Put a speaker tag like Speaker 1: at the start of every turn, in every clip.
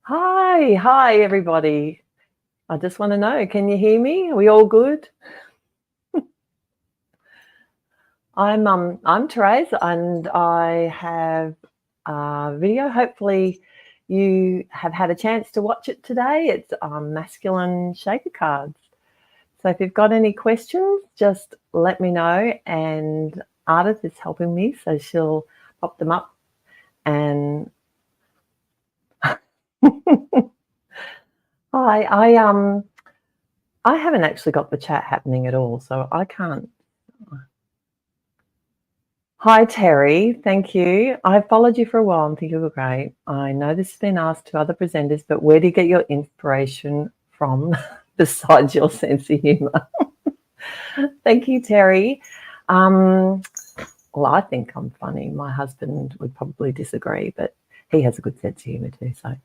Speaker 1: Hi everybody. I just want to know, can you hear me? Are we all good? I'm Therese, and I have a video. Hopefully you have had a chance to watch it today. It's masculine shaker cards. So if you've got any questions, just let me know, and Ardith is helping me, so she'll pop them up. And I haven't actually got the chat happening at all, so I can't. Hi, Terry. Thank you. I've followed you for a while and think you were great. I know this has been asked to other presenters, but where do you get your inspiration from besides your sense of humour? Thank you, Terry. Well, I think I'm funny. My husband would probably disagree, but he has a good sense of humour too. So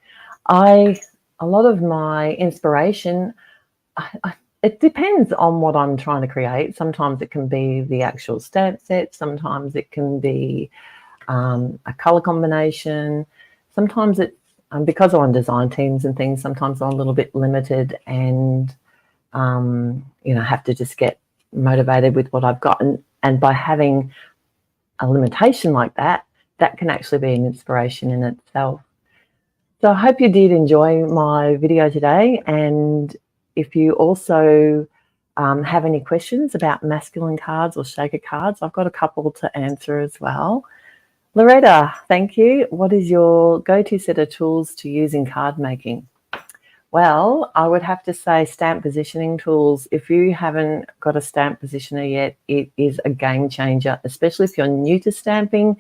Speaker 1: a lot of my inspiration, it depends on what I'm trying to create. Sometimes it can be the actual stamp set. Sometimes it can be a colour combination. Sometimes it's because I'm on design teams and things, sometimes I'm a little bit limited and, have to just get motivated with what I've got. And by having a limitation like that, that can actually be an inspiration in itself. So I hope you did enjoy my video today. And if you also have any questions about masculine cards or shaker cards, I've got a couple to answer as well. Loretta, thank you. What is your go-to set of tools to use in card making? Well, I would have to say stamp positioning tools. If you haven't got a stamp positioner yet, it is a game changer, especially if you're new to stamping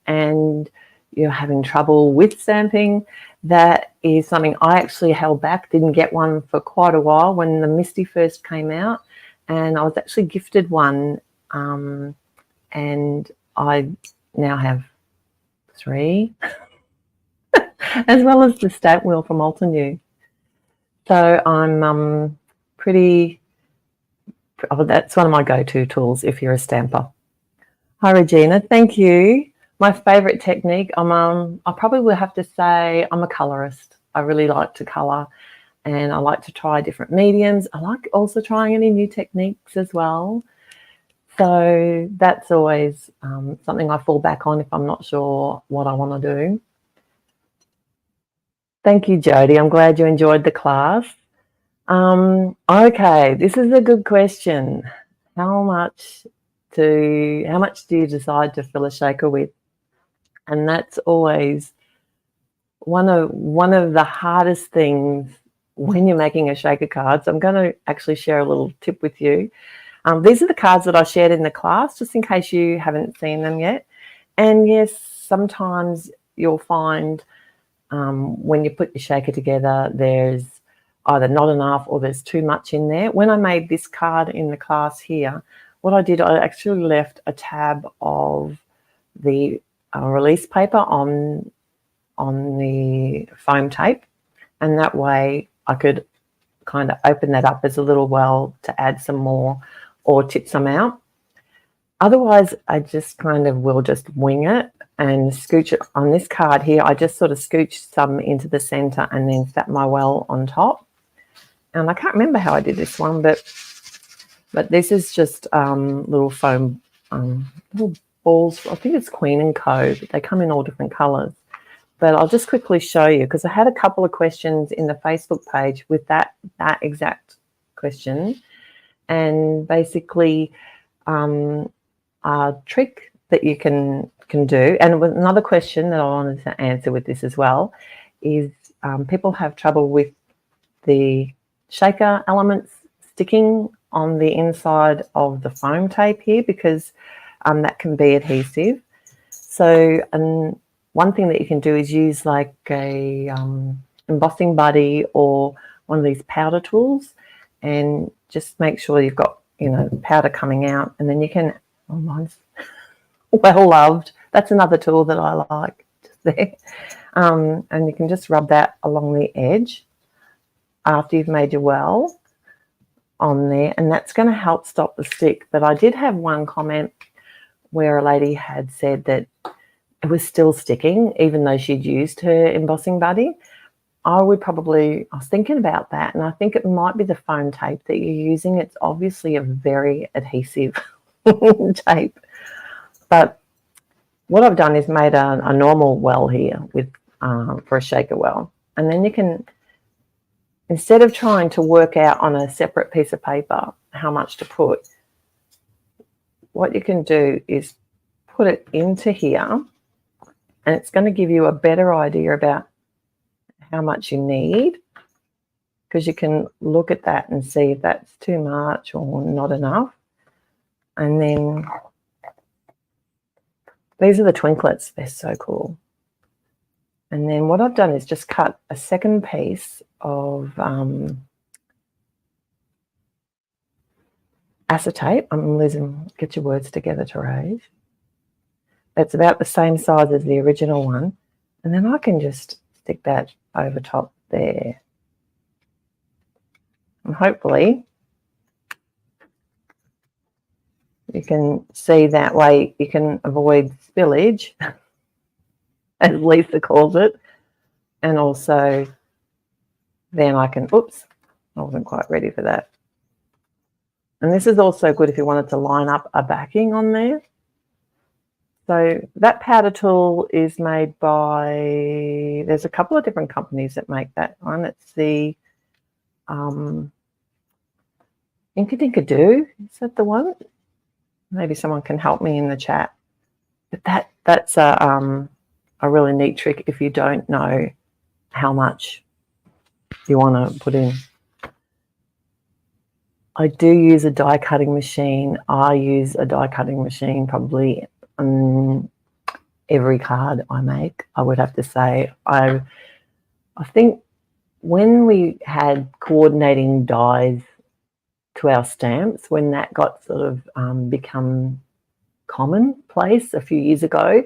Speaker 1: and you're having trouble with stamping. That is something I actually held back, didn't get one for quite a while when the Misty first came out, and I was actually gifted one, and I now have 3, as well as the stamp wheel from Altenew. So I'm that's one of my go-to tools if you're a stamper. Hi, Regina. Thank you. My favourite technique, I probably will have to say I'm a colourist. I really like to colour, and I like to try different mediums. I like also trying any new techniques as well. So that's always something I fall back on if I'm not sure what I want to do. Thank you, Jody. I'm glad you enjoyed the class. Okay, this is a good question. How much do you decide to fill a shaker with? And that's always one of the hardest things when you're making a shaker card. So I'm going to actually share a little tip with you. These are the cards that I shared in the class, just in case you haven't seen them yet. And yes, sometimes you'll find when you put your shaker together, there's either not enough or there's too much in there. When I made this card in the class here, what I did, I actually left a tab of the release paper on the foam tape, and that way I could kind of open that up as a little well to add some more or tip some out. Otherwise, I just kind of will just wing it and scooch it. On this card here, I just sort of scooched some into the center and then sat my well on top. And I can't remember how I did this one, but this is just little foam, little balls. I think it's Queen and Co, but they come in all different colors. But I'll just quickly show you, because I had a couple of questions in the Facebook page with that exact question. And basically a trick that you can do, and another question that I wanted to answer with this as well, is people have trouble with the shaker elements sticking on the inside of the foam tape here, because that can be adhesive. So one thing that you can do is use like a embossing buddy or one of these powder tools, and just make sure you've got powder coming out, and then you can, oh, mine's well loved. That's another tool that I like, just there. And you can just rub that along the edge after you've made your well on there, and that's going to help stop the stick. But I did have one comment where a lady had said that it was still sticking even though she'd used her embossing buddy. I was thinking about that, and I think it might be the foam tape that you're using. It's obviously a very adhesive tape. But what I've done is made a normal well here with for a shaker well. And then you can, instead of trying to work out on a separate piece of paper how much to put, what you can do is put it into here, and it's going to give you a better idea about how much you need, because you can look at that and see if that's too much or not enough. And then these are the twinklets. They're so cool. And then what I've done is just cut a second piece of acetate. I'm losing, get your words together, Therese. It's about the same size as the original one. And then I can just stick that over top there. And hopefully you can see that way you can avoid spillage, as Lisa calls it. And also then I can, oops, I wasn't quite ready for that. And this is also good if you wanted to line up a backing on there. So that powder tool is made by, there's a couple of different companies that make that one. It's the Inkadinkadoo, is that the one? Maybe someone can help me in the chat. But that's a really neat trick if you don't know how much you want to put in. I do use a die cutting machine. I use a die cutting machine probably every card I make, I would have to say. I think when we had coordinating dies to our stamps, when that got sort of become commonplace a few years ago,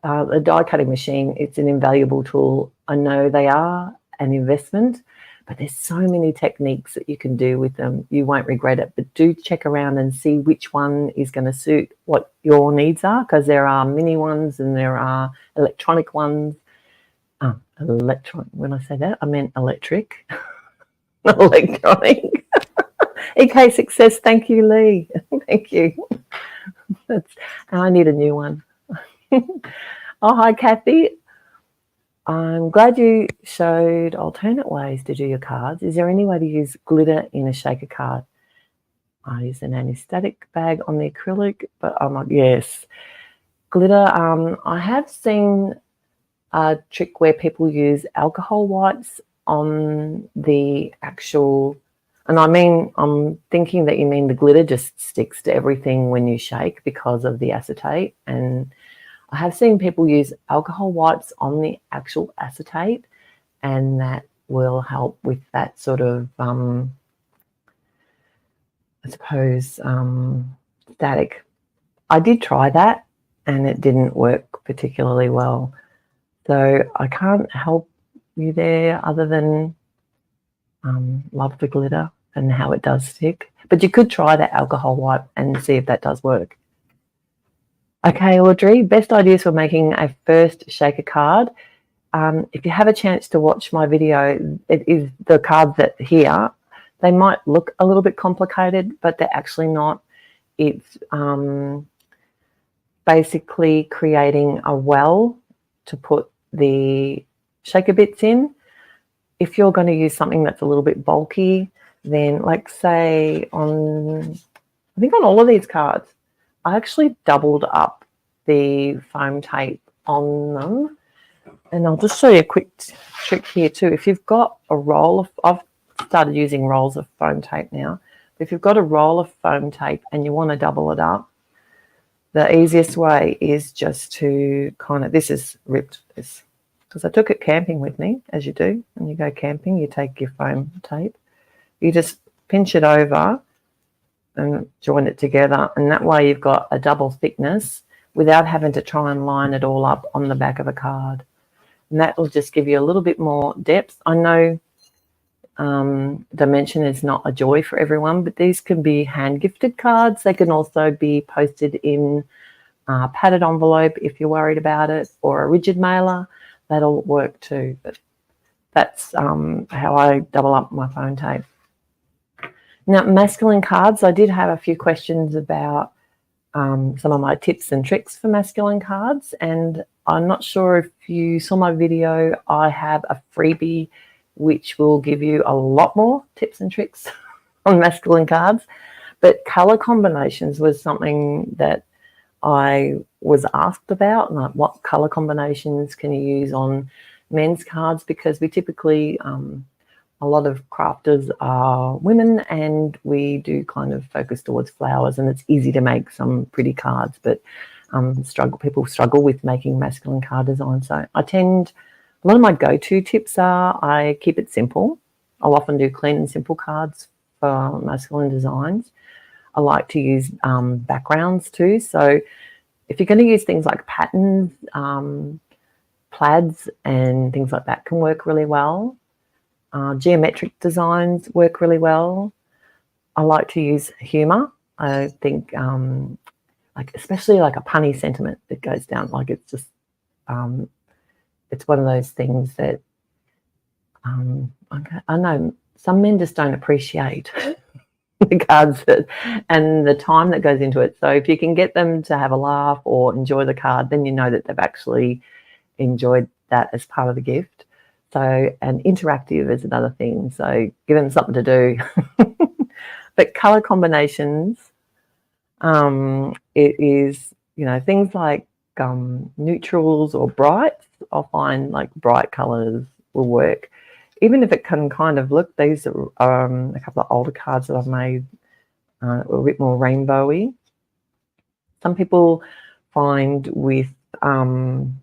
Speaker 1: the die cutting machine, it's an invaluable tool. I know they are an investment, but there's so many techniques that you can do with them. You won't regret it, but do check around and see which one is going to suit what your needs are, because there are mini ones and there are electronic ones. When I say that, I meant electric, not electronic. EK Success, thank you, Lee. Thank you. I need a new one. Oh, hi, Kathy. I'm glad you showed alternate ways to do your cards. Is there any way to use glitter in a shaker card? I use an anti-static bag on the acrylic, but I'm like, yes. Glitter, I have seen a trick where people use alcohol wipes on the actual, and I mean, I'm thinking that you mean the glitter just sticks to everything when you shake because of the acetate. And I have seen people use alcohol wipes on the actual acetate, and that will help with that sort of, I suppose, static. I did try that and it didn't work particularly well. So I can't help you there other than love the glitter and how it does stick. But you could try that alcohol wipe and see if that does work. Okay, Audrey, best ideas for making a first shaker card. If you have a chance to watch my video, it is the cards that here, they might look a little bit complicated, but they're actually not. It's basically creating a well to put the shaker bits in. If you're going to use something that's a little bit bulky, then like say on, I think on all of these cards, I actually doubled up the foam tape on them. And I'll just show you a quick trick here too. If you've got a roll of, I've started using rolls of foam tape now. If you've got a roll of foam tape and you want to double it up, the easiest way is just to kind of, this is ripped, this, because I took it camping with me, as you do. When you go camping, you take your foam tape. You just pinch it over and join it together, and that way you've got a double thickness without having to try and line it all up on the back of a card. And that will just give you a little bit more depth. I know dimension is not a joy for everyone, but these can be hand gifted cards. They can also be posted in a padded envelope if you're worried about it, or a rigid mailer. That'll work too. But that's how I double up my phone tape. Now, masculine cards, I did have a few questions about some of my tips and tricks for masculine cards, and I'm not sure if you saw my video. I have a freebie which will give you a lot more tips and tricks on masculine cards, but color combinations was something that I was asked about, like what color combinations can you use on men's cards, because we typically a lot of crafters are women, and we do kind of focus towards flowers, and it's easy to make some pretty cards, but people struggle with making masculine card design. So a lot of my go-to tips are I keep it simple. I'll often do clean and simple cards for masculine designs. I like to use backgrounds too. So if you're going to use things like patterns, plaids and things like that can work really well. Geometric designs work really well. I like to use humour. I think especially like a punny sentiment that goes down, like it's just it's one of those things that I know some men just don't appreciate the cards and the time that goes into it. So if you can get them to have a laugh or enjoy the card, then you know that they've actually enjoyed that as part of the gift. So, and interactive is another thing. So give them something to do. But color combinations, it is, things like neutrals or brights. I'll find like bright colors will work. Even if it can kind of look, these are a couple of older cards that I've made a bit more rainbowy. Some people find with men,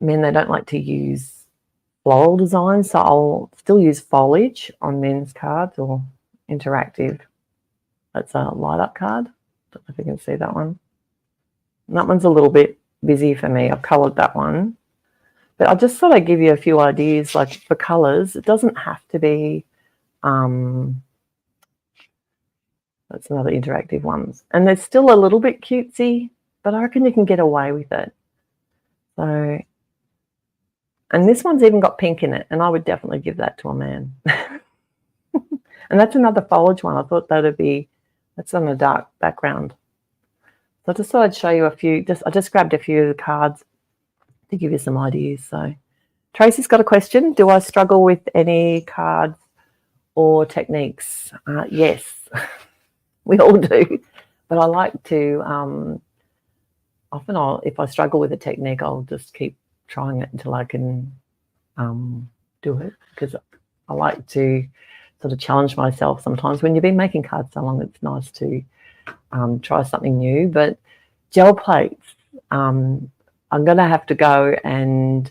Speaker 1: they don't like to use floral designs, so I'll still use foliage on men's cards or interactive. That's a light up card. Don't know if you can see that one. And that one's a little bit busy for me. I've coloured that one. But I just thought I'd give you a few ideas, like for colours. It doesn't have to be, that's another interactive ones. And they're still a little bit cutesy, but I reckon you can get away with it. So, and this one's even got pink in it, and I would definitely give that to a man. And that's another foliage one. I thought that's on a dark background. So I just thought I'd show you a few. I just grabbed a few of the cards to give you some ideas. So Tracy's got a question. Do I struggle with any cards or techniques? Yes, we all do. But I like to, often if I struggle with a technique, I'll just keep trying it until I can do it, because I like to sort of challenge myself sometimes. When you've been making cards so long, it's nice to try something new. But gel plates, I'm going to have to go and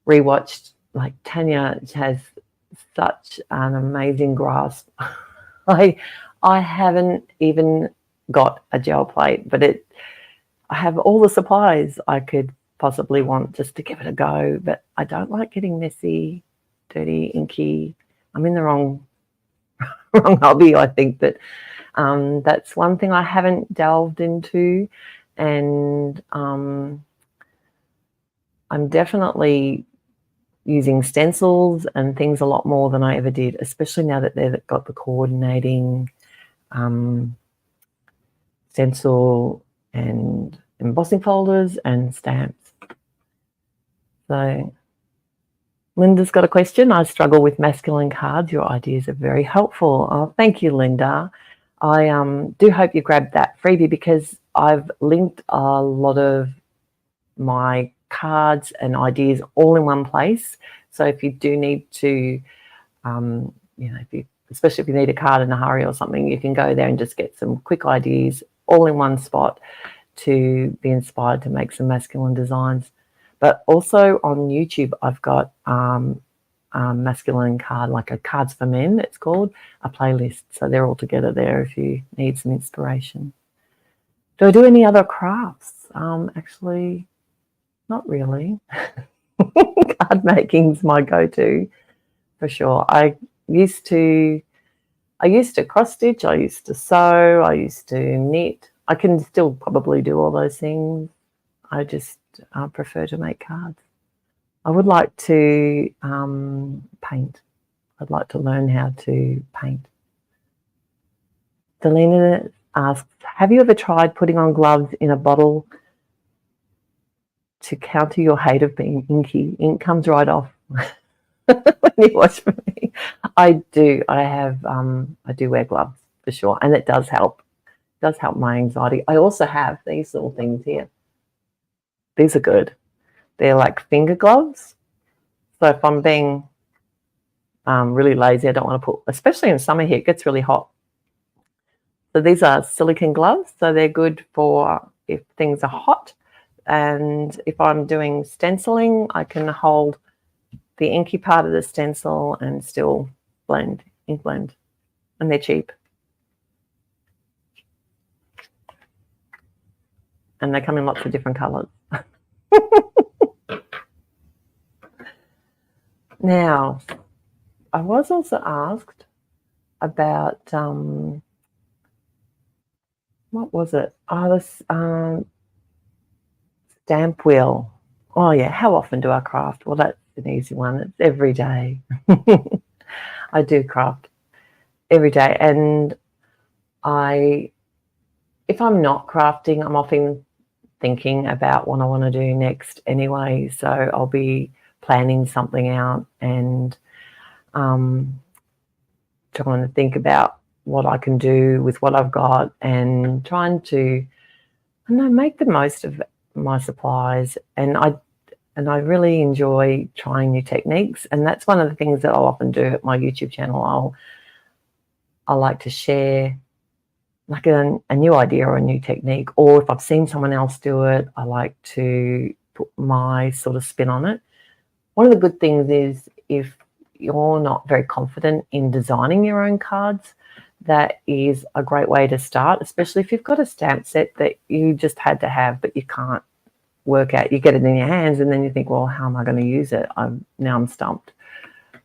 Speaker 1: rewatch. Like Tanya has such an amazing grasp. I haven't even got a gel plate, but I have all the supplies I could possibly want just to give it a go. But I don't like getting messy, dirty, inky. I'm in the wrong hobby, I think. But that's one thing I haven't delved into. And I'm definitely using stencils and things a lot more than I ever did, especially now that they've got the coordinating stencil and embossing folders and stamps. So Linda's got a question. I struggle with masculine cards. Your ideas are very helpful. Oh, thank you, Linda. I do hope you grabbed that freebie, because I've linked a lot of my cards and ideas all in one place. So if you do need to, especially if you need a card in a hurry or something, you can go there and just get some quick ideas all in one spot to be inspired to make some masculine designs. But also on YouTube, I've got masculine card, like a Cards for Men, it's called, a playlist. So they're all together there if you need some inspiration. Do I do any other crafts? Actually, not really. Card making's my go-to for sure. I used to cross stitch, I used to sew, I used to knit. I can still probably do all those things. I just prefer to make cards. I would like to paint. I'd like to learn how to paint. Delina asks, have you ever tried putting on gloves in a bottle to counter your hate of being inky? Ink comes right off when you wash for me. I do. I do wear gloves for sure, and it does help. It does help my anxiety. I also have these little things here. These are good. They're like finger gloves. So if I'm being really lazy, I don't want to put, especially in summer here, it gets really hot. So these are silicone gloves. So they're good for if things are hot. And if I'm doing stenciling, I can hold the inky part of the stencil and still ink blend. And they're cheap. And they come in lots of different colours. Now, I was also asked about, what was it? Oh, this stamp wheel. Oh, yeah, how often do I craft? Well, that's an easy one. It's every day. I do craft every day. And if I'm not crafting, I'm often thinking about what I want to do next anyway. So I'll be planning something out and trying to think about what I can do with what I've got and trying to, I don't know, make the most of my supplies. And I really enjoy trying new techniques. And that's one of the things that I'll often do at my YouTube channel. I like to share like a new idea or a new technique, or if I've seen someone else do it, I like to put my sort of spin on it. One of the good things is if you're not very confident in designing your own cards, that is a great way to start, especially if you've got a stamp set that you just had to have, but you can't work out. You get it in your hands and then you think, well, how am I going to use it? Now I'm stumped.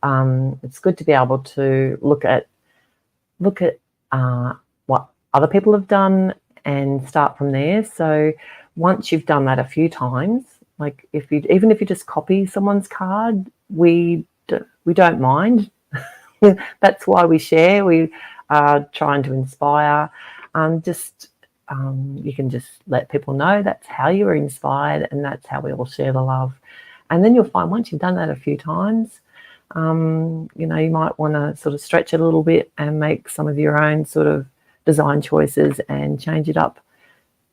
Speaker 1: It's good to be able to look at what other people have done and start from there. So once you've done that a few times, like even if you just copy someone's card, we don't mind. That's why we share. We are trying to inspire. You can just let people know that's how you were inspired, and that's how we all share the love. And then you'll find once you've done that a few times, you might want to sort of stretch it a little bit and make some of your own sort of design choices and change it up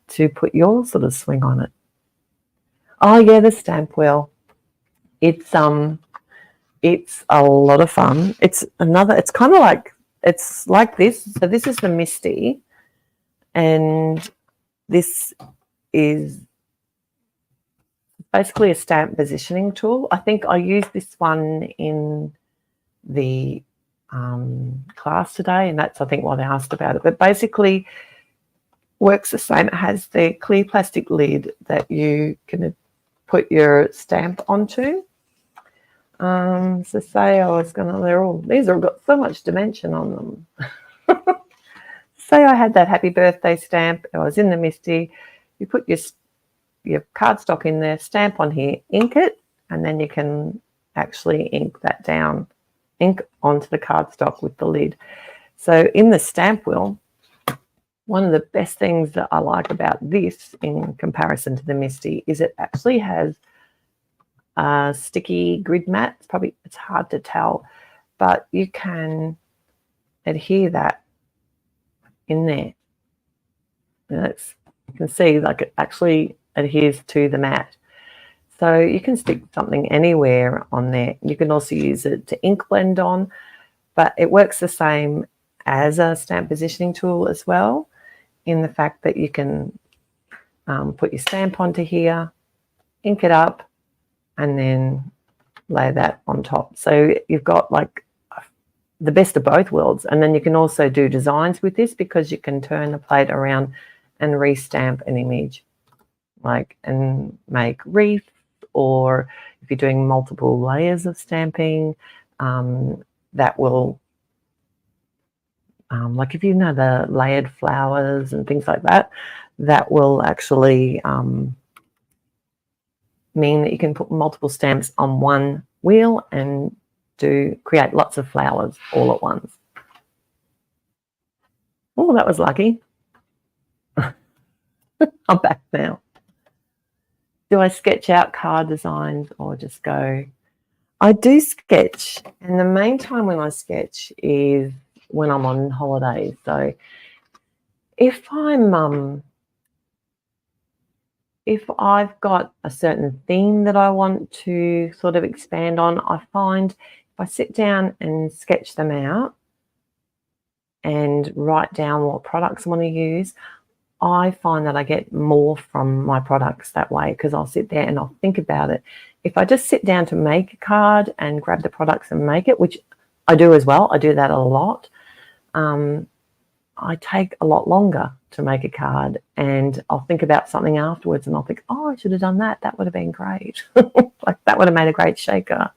Speaker 1: to put your sort of swing on it. Oh yeah, the stamp wheel. It's a lot of fun. It's kind of like, it's like this. So this is the Misty, and this is basically a stamp positioning tool. I think I used this one in the class today, and that's I think why they asked about it. But basically works the same. It has the clear plastic lid that you can put your stamp onto. So say I was these have got so much dimension on them. Say I had that happy birthday stamp, I was in the Misty, you put your cardstock in there, stamp on here, ink it, and then you can actually ink that down, ink onto the cardstock with the lid. So in the stamp wheel, one of the best things that I like about this in comparison to the Misty is it actually has a sticky grid mat. It's hard to tell, but you can adhere that in there. And you can see like it actually adheres to the mat. So you can stick something anywhere on there. You can also use it to ink blend on, but it works the same as a stamp positioning tool as well, in the fact that you can put your stamp onto here, ink it up, and then lay that on top. So you've got like the best of both worlds. And then you can also do designs with this, because you can turn the plate around and re-stamp an image, and make wreaths, or if you're doing multiple layers of stamping, that will, like if you know the layered flowers and things like that, that will actually mean that you can put multiple stamps on one wheel and create lots of flowers all at once. Oh, that was lucky. I'm back now. Do I sketch out card designs or just go? I do sketch, and the main time when I sketch is when I'm on holidays. So if I've got a certain theme that I want to sort of expand on, I find if I sit down and sketch them out and write down what products I want to use, I find that I get more from my products that way, because I'll sit there and I'll think about it. If I just sit down to make a card and grab the products and make it, which I do as well, I do that a lot, I take a lot longer to make a card, and I'll think about something afterwards and I'll think, oh, I should have done that. That would have been great. Like that would have made a great shaker.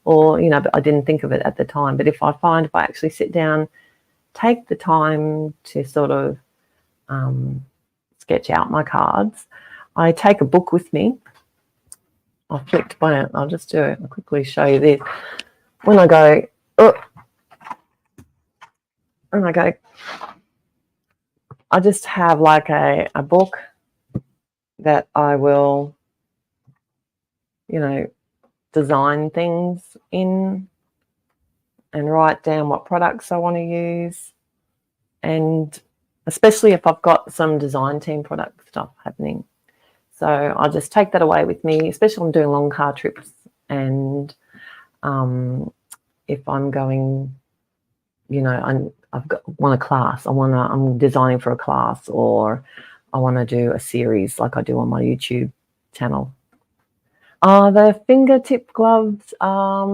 Speaker 1: Or, you know, but I didn't think of it at the time. But if I actually sit down, take the time to sort of sketch out my cards, I take a book with me. I'll just do it. I'll quickly show you this. When I go, I just have like a book that I will, you know, design things in and write down what products I want to use. And especially if I've got some design team product stuff happening. So I'll just take that away with me, especially when I'm doing long car trips. And if I'm going, you know, want a class, I'm designing for a class, or I want to do a series like I do on my YouTube channel. The fingertip gloves, I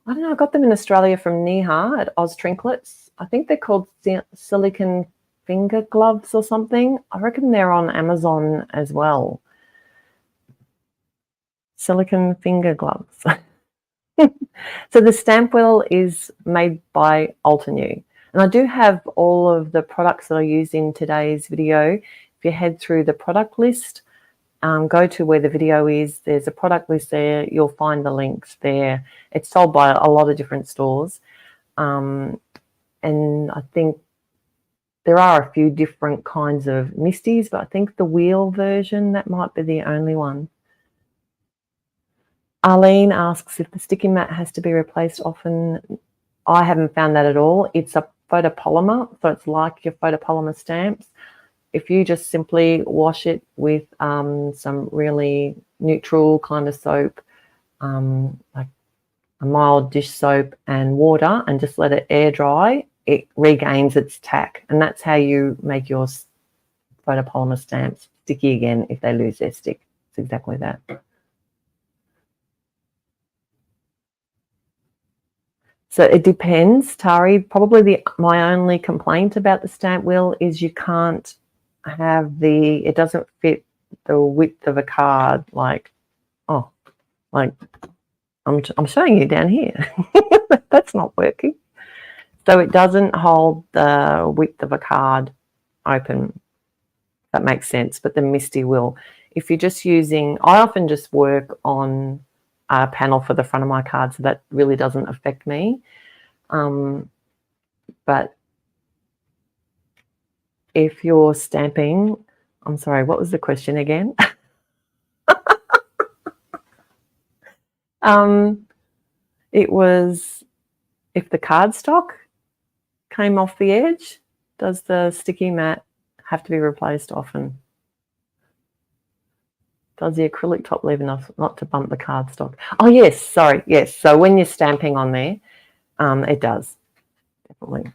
Speaker 1: don't know, I got them in Australia from Neha at Oz Trinklets. I think they're called silicon finger gloves or something. I reckon they're on Amazon as well. Silicon finger gloves. So the stamp wheel is made by Altenew. And I do have all of the products that I use in today's video. If you head through the product list, go to where the video is. There's a product list there. You'll find the links there. It's sold by a lot of different stores. And I think there are a few different kinds of Misties, but I think the wheel version, that might be the only one. Arlene asks if the sticky mat has to be replaced often. I haven't found that at all. It's a photopolymer, so it's like your photopolymer stamps. If you just simply wash it with some really neutral kind of soap, like a mild dish soap and water, and just let it air dry, it regains its tack. And that's how you make your photopolymer stamps sticky again if they lose their stick. It's exactly that. So it depends, Tari. Probably my only complaint about the stamp wheel is you can't have it doesn't fit the width of a card. Like I'm showing you down here. That's not working. So it doesn't hold the width of a card open. That makes sense. But the Misty will. If you're just using, I often just work on a panel for the front of my card, so that really doesn't affect me. But if you're stamping, I'm sorry, what was the question again? It was, if the cardstock came off the edge, does the sticky mat have to be replaced often? Does the acrylic top leave enough not to bump the cardstock? Oh, yes, sorry, yes. So when you're stamping on there, it does, definitely.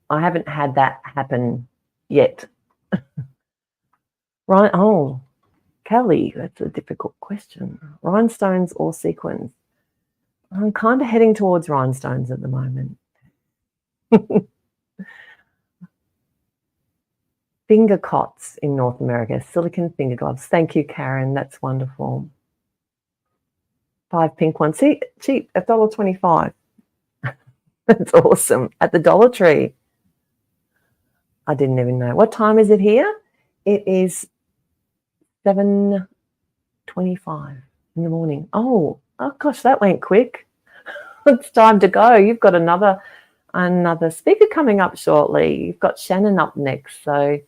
Speaker 1: I haven't had that happen yet. Right, oh, Kelly, that's a difficult question. Rhinestones or sequins? I'm kind of heading towards rhinestones at the moment. Finger cots in North America, silicon finger gloves. Thank you, Karen. That's wonderful. 5 pink ones. See, cheap, $1.25. That's awesome. At the Dollar Tree. I didn't even know. What time is it here? It is 7. 7:25 in the morning. Oh gosh, that went quick. It's time to go. You've got another speaker coming up shortly. You've got Shannon up next. So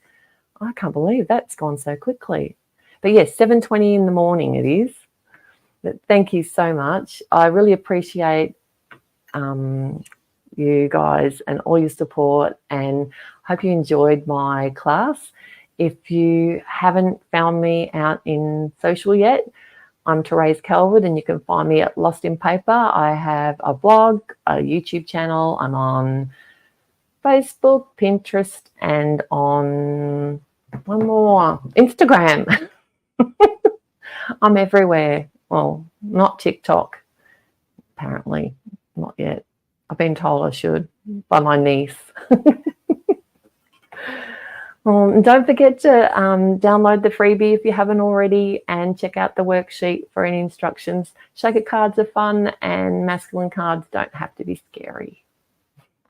Speaker 1: I can't believe that's gone so quickly. But yes, 7:20 in the morning it is. But thank you so much. I really appreciate you guys and all your support, and hope you enjoyed my class. If you haven't found me out in social yet, I'm Therese Calvird, and you can find me at Lost in Paper. I have a blog, a YouTube channel. I'm on Facebook, Pinterest, and on one more, Instagram. I'm everywhere. Well, not TikTok, apparently. Not yet. I've been told I should by my niece. Don't forget to download the freebie if you haven't already, and check out the worksheet for any instructions. Shaker cards are fun, and masculine cards don't have to be scary.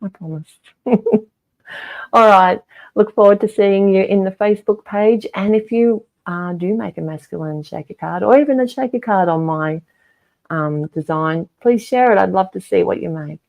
Speaker 1: I promise. All right. Look forward to seeing you in the Facebook page. And if you do make a masculine shaker card, or even a shaker card on my design, please share it. I'd love to see what you make.